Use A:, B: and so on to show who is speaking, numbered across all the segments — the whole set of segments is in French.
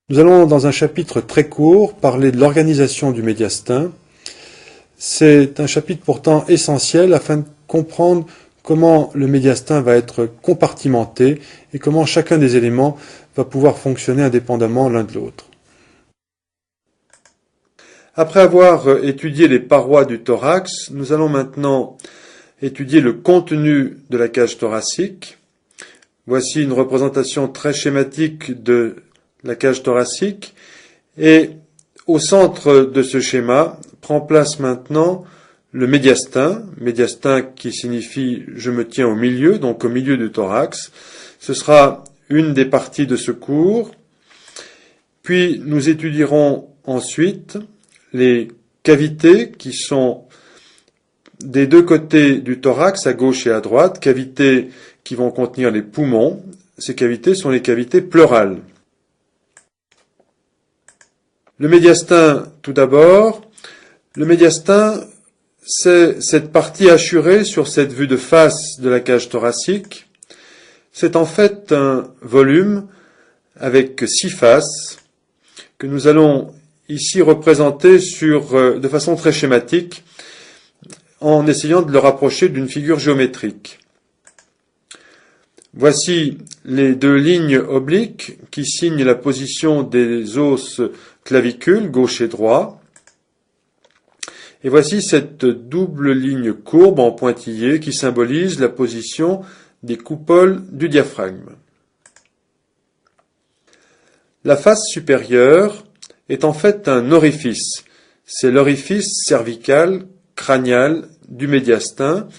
A: Nous allons, dans un chapitre très court, parler de l'organisation du médiastin. C'est un chapitre pourtant essentiel afin de comprendre comment le médiastin va être compartimenté et comment chacun des éléments va pouvoir fonctionner indépendamment l'un de l'autre. Après avoir étudié les parois du thorax, nous allons maintenant étudier le contenu de la cage thoracique. Voici une représentation très schématique de la cage thoracique, et au centre de ce schéma prend place maintenant le médiastin qui signifie je me tiens au milieu, donc au milieu du thorax. Ce sera une des parties de ce cours. Puis nous étudierons ensuite les cavités qui sont des deux côtés du thorax, à gauche et à droite, cavités qui vont contenir les poumons. Ces cavités sont les cavités pleurales. Le médiastin, tout d'abord. Le médiastin, c'est cette partie hachurée sur cette vue de face de la cage thoracique. C'est en fait un volume avec 6 faces que nous allons ici représenter de façon très schématique en essayant de le rapprocher d'une figure géométrique. Voici les deux lignes obliques qui signent la position des os clavicules, gauche et droit. Et voici cette double ligne courbe en pointillé qui symbolise la position des coupoles du diaphragme. La face supérieure est en fait un orifice. C'est l'orifice cervical, crânial du médiastin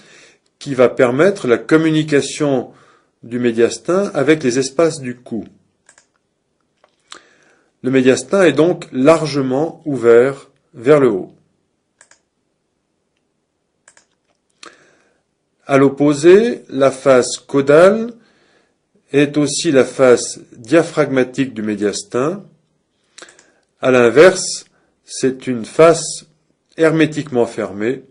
A: qui va permettre la communication du médiastin avec les espaces du cou. Le médiastin est donc largement ouvert vers le haut. À l'opposé, la face caudale est aussi la face diaphragmatique du médiastin. À l'inverse, c'est une face hermétiquement fermée.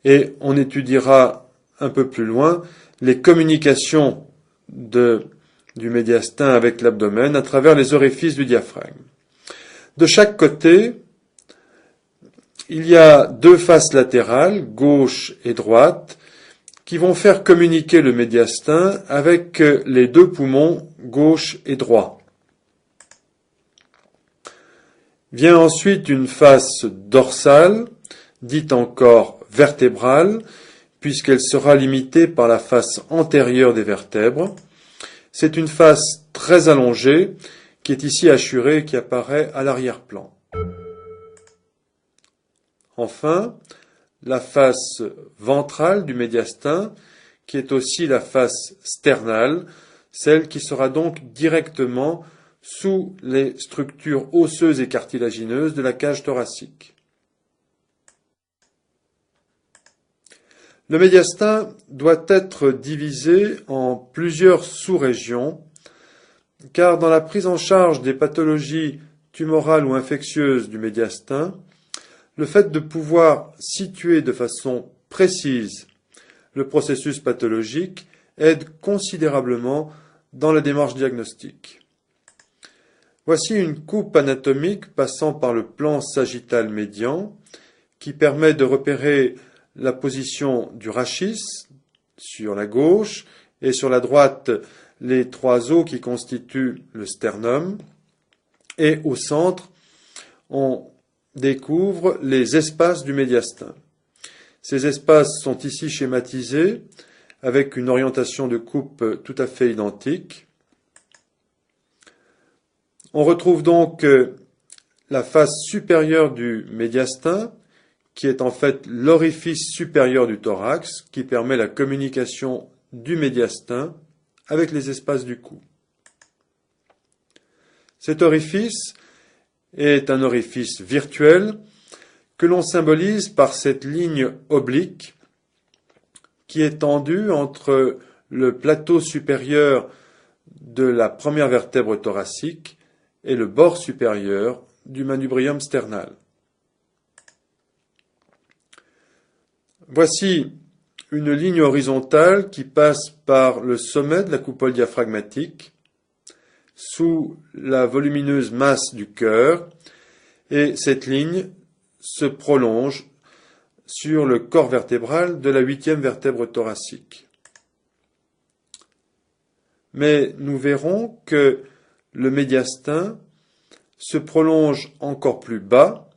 A: Et on étudiera un peu plus loin les communications du médiastin avec l'abdomen à travers les orifices du diaphragme. De chaque côté, il y a deux faces latérales, gauche et droite, qui vont faire communiquer le médiastin avec les deux poumons gauche et droit. Vient ensuite une face dorsale, dite encore vertébrale, puisqu'elle sera limitée par la face antérieure des vertèbres. C'est une face très allongée, qui est ici hachurée et qui apparaît à l'arrière-plan. Enfin, la face ventrale du médiastin, qui est aussi la face sternale, celle qui sera donc directement sous les structures osseuses et cartilagineuses de la cage thoracique. Le médiastin doit être divisé en plusieurs sous-régions, car dans la prise en charge des pathologies tumorales ou infectieuses du médiastin, le fait de pouvoir situer de façon précise le processus pathologique aide considérablement dans la démarche diagnostique. Voici une coupe anatomique passant par le plan sagittal médian qui permet de repérer la position du rachis sur la gauche et sur la droite les trois os qui constituent le sternum. Et au centre, on découvre les espaces du médiastin. Ces espaces sont ici schématisés avec une orientation de coupe tout à fait identique. On retrouve donc la face supérieure du médiastin, qui est en fait l'orifice supérieur du thorax, qui permet la communication du médiastin avec les espaces du cou. Cet orifice est un orifice virtuel que l'on symbolise par cette ligne oblique qui est tendue entre le plateau supérieur de la première vertèbre thoracique et le bord supérieur du manubrium sternal. Voici une ligne horizontale qui passe par le sommet de la coupole diaphragmatique. sous la volumineuse masse du cœur, et cette ligne se prolonge sur le corps vertébral de la 8e vertèbre thoracique. Mais nous verrons que le médiastin se prolonge encore plus bas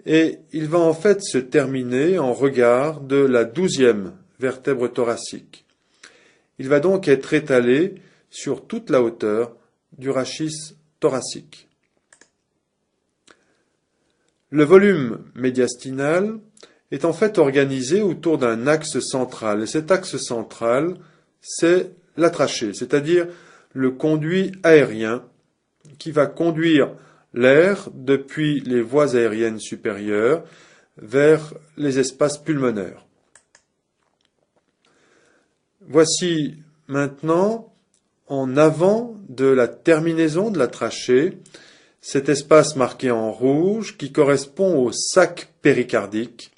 A: et il va en fait se terminer en regard de la 12e vertèbre thoracique. Il va donc être étalé sur toute la hauteur du rachis thoracique. Le volume médiastinal est en fait organisé autour d'un axe central. Et cet axe central, c'est la trachée, c'est-à-dire le conduit aérien qui va conduire l'air depuis les voies aériennes supérieures vers les espaces pulmonaires. Voici maintenant, en avant de la terminaison de la trachée, cet espace marqué en rouge qui correspond au sac péricardique,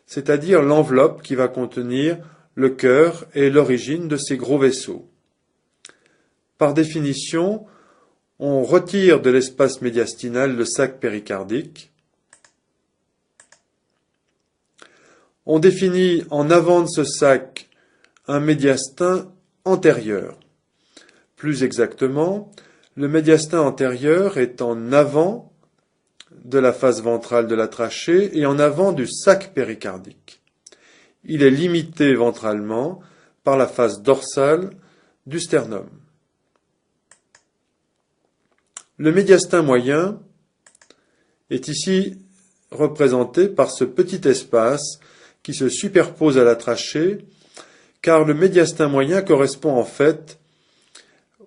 A: c'est-à-dire l'enveloppe qui va contenir le cœur et l'origine de ces gros vaisseaux. Par définition, on retire de l'espace médiastinal le sac péricardique. On définit en avant de ce sac un médiastin antérieur. Plus exactement, le médiastin antérieur est en avant de la face ventrale de la trachée et en avant du sac péricardique. Il est limité ventralement par la face dorsale du sternum. Le médiastin moyen est ici représenté par ce petit espace qui se superpose à la trachée, car le médiastin moyen correspond en fait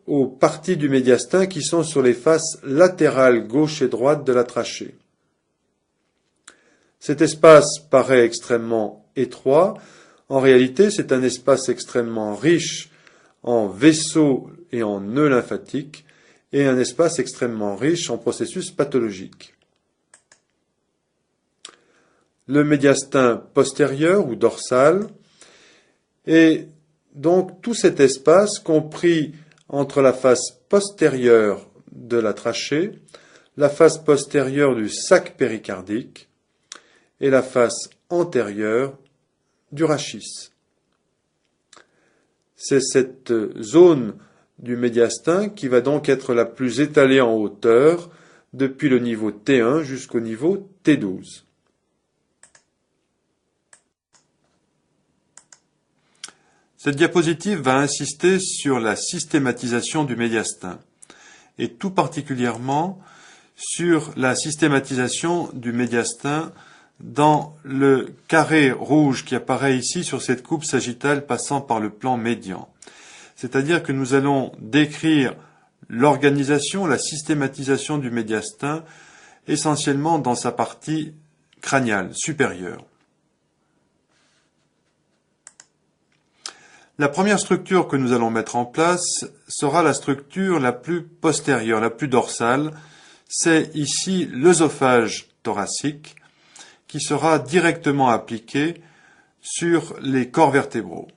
A: aux parties du médiastin qui sont sur les faces latérales gauche et droite de la trachée. Cet espace paraît extrêmement étroit. En réalité, c'est un espace extrêmement riche en vaisseaux et en nœuds lymphatiques et un espace extrêmement riche en processus pathologiques. Le médiastin postérieur ou dorsal est donc tout cet espace compris entre la face postérieure de la trachée, la face postérieure du sac péricardique et la face antérieure du rachis. C'est cette zone du médiastin qui va donc être la plus étalée en hauteur depuis le niveau T1 jusqu'au niveau T12. Cette diapositive va insister sur la systématisation du médiastin, et tout particulièrement sur la systématisation du médiastin dans le carré rouge qui apparaît ici sur cette coupe sagittale passant par le plan médian. C'est-à-dire que nous allons décrire l'organisation, la systématisation du médiastin, essentiellement dans sa partie crâniale, supérieure. La première structure que nous allons mettre en place sera la structure la plus postérieure, la plus dorsale. C'est ici l'œsophage thoracique qui sera directement appliqué sur les corps vertébraux.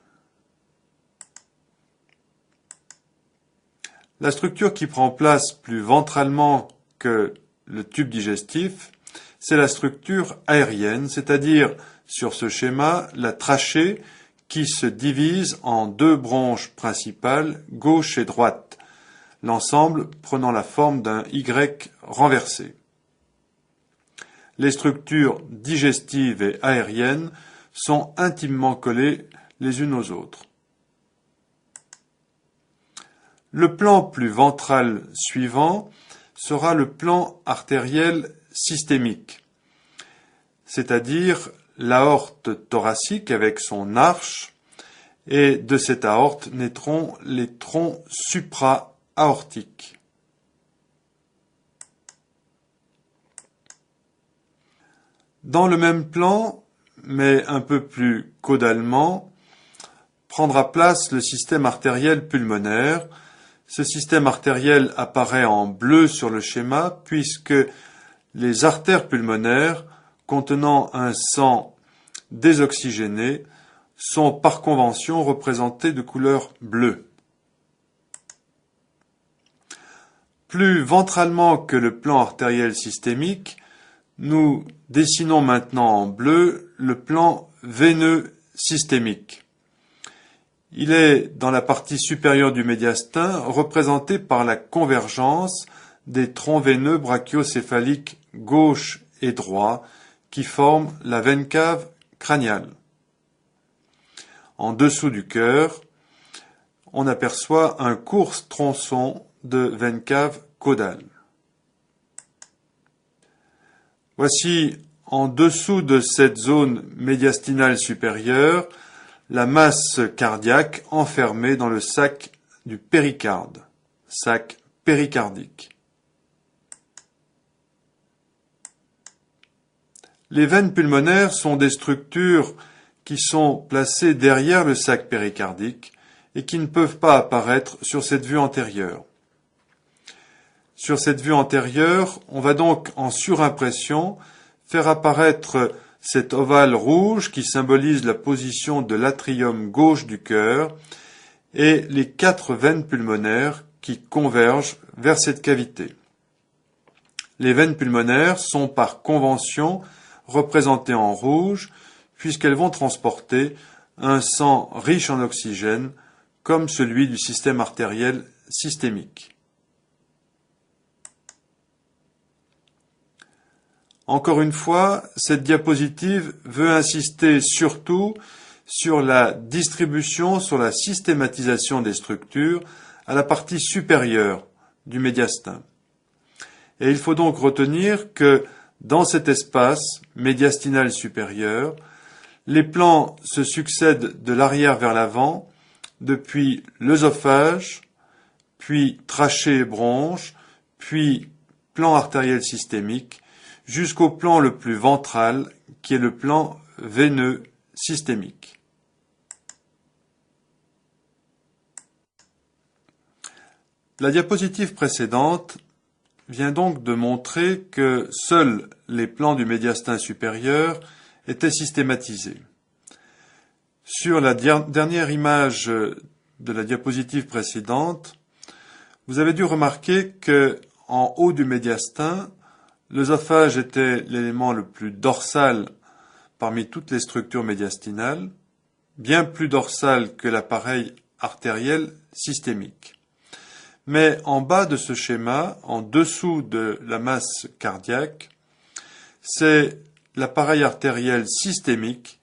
A: La structure qui prend place plus ventralement que le tube digestif, c'est la structure aérienne, c'est-à-dire sur ce schéma, la trachée qui se divise en deux branches principales, gauche et droite, l'ensemble prenant la forme d'un Y renversé. Les structures digestives et aériennes sont intimement collées les unes aux autres. Le plan plus ventral suivant sera le plan artériel systémique, c'est-à-dire l'aorte thoracique avec son arche, et de cette aorte naîtront les troncs supra-aortiques. Dans le même plan, mais un peu plus caudalement, prendra place le système artériel pulmonaire. Ce système artériel apparaît en bleu sur le schéma puisque les artères pulmonaires contenant un sang désoxygéné sont par convention représentées de couleur bleue. Plus ventralement que le plan artériel systémique, nous dessinons maintenant en bleu le plan veineux systémique. Il est dans la partie supérieure du médiastin représenté par la convergence des troncs veineux brachiocéphaliques gauche et droit qui forment la veine cave crâniale. En dessous du cœur, on aperçoit un court tronçon de veine cave caudale. Voici en dessous de cette zone médiastinale supérieure la masse cardiaque enfermée dans le sac du péricarde, sac péricardique. Les veines pulmonaires sont des structures qui sont placées derrière le sac péricardique et qui ne peuvent pas apparaître sur cette vue antérieure. Sur cette vue antérieure, on va donc en surimpression faire apparaître cet ovale rouge qui symbolise la position de l'atrium gauche du cœur et les 4 veines pulmonaires qui convergent vers cette cavité. Les veines pulmonaires sont par convention représentées en rouge puisqu'elles vont transporter un sang riche en oxygène comme celui du système artériel systémique. Encore une fois, cette diapositive veut insister surtout sur la distribution, sur la systématisation des structures à la partie supérieure du médiastin. Et il faut donc retenir que dans cet espace médiastinal supérieur, les plans se succèdent de l'arrière vers l'avant, depuis l'œsophage, puis trachée et bronche, puis plan artériel systémique, jusqu'au plan le plus ventral, qui est le plan veineux systémique. La diapositive précédente vient donc de montrer que seuls les plans du médiastin supérieur étaient systématisés. Sur la dernière image de la diapositive précédente, vous avez dû remarquer que en haut du médiastin, l'œsophage était l'élément le plus dorsal parmi toutes les structures médiastinales, bien plus dorsal que l'appareil artériel systémique. Mais en bas de ce schéma, en dessous de la masse cardiaque, c'est l'appareil artériel systémique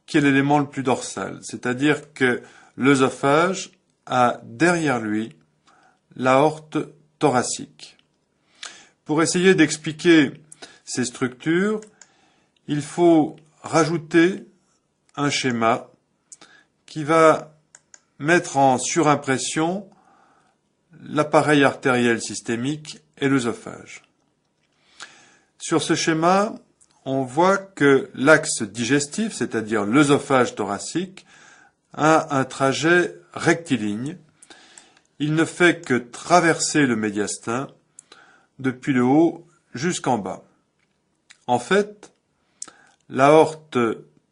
A: qui est l'élément le plus dorsal, c'est-à-dire que l'œsophage a derrière lui l'aorte thoracique. Pour essayer d'expliquer ces structures, il faut rajouter un schéma qui va mettre en surimpression l'appareil artériel systémique et l'œsophage. Sur ce schéma, on voit que l'axe digestif, c'est-à-dire l'œsophage thoracique, a un trajet rectiligne. Il ne fait que traverser le médiastin depuis le haut jusqu'en bas. En fait, l'aorte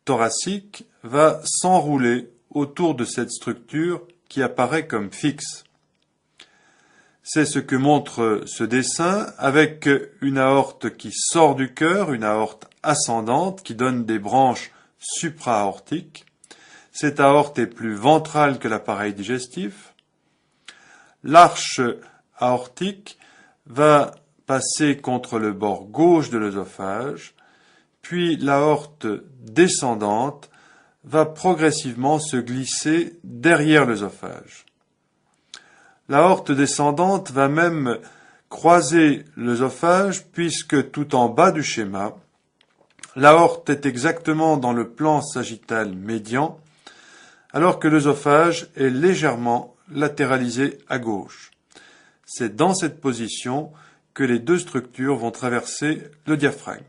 A: thoracique va s'enrouler autour de cette structure qui apparaît comme fixe. C'est ce que montre ce dessin avec une aorte qui sort du cœur, une aorte ascendante qui donne des branches supra-aortiques. Cette aorte est plus ventrale que l'appareil digestif. L'arche aortique va passer contre le bord gauche de l'œsophage, puis l'aorte descendante va progressivement se glisser derrière l'œsophage. L'aorte descendante va même croiser l'œsophage puisque tout en bas du schéma, l'aorte est exactement dans le plan sagittal médian, alors que l'œsophage est légèrement latéralisé à gauche. C'est dans cette position que les deux structures vont traverser le diaphragme.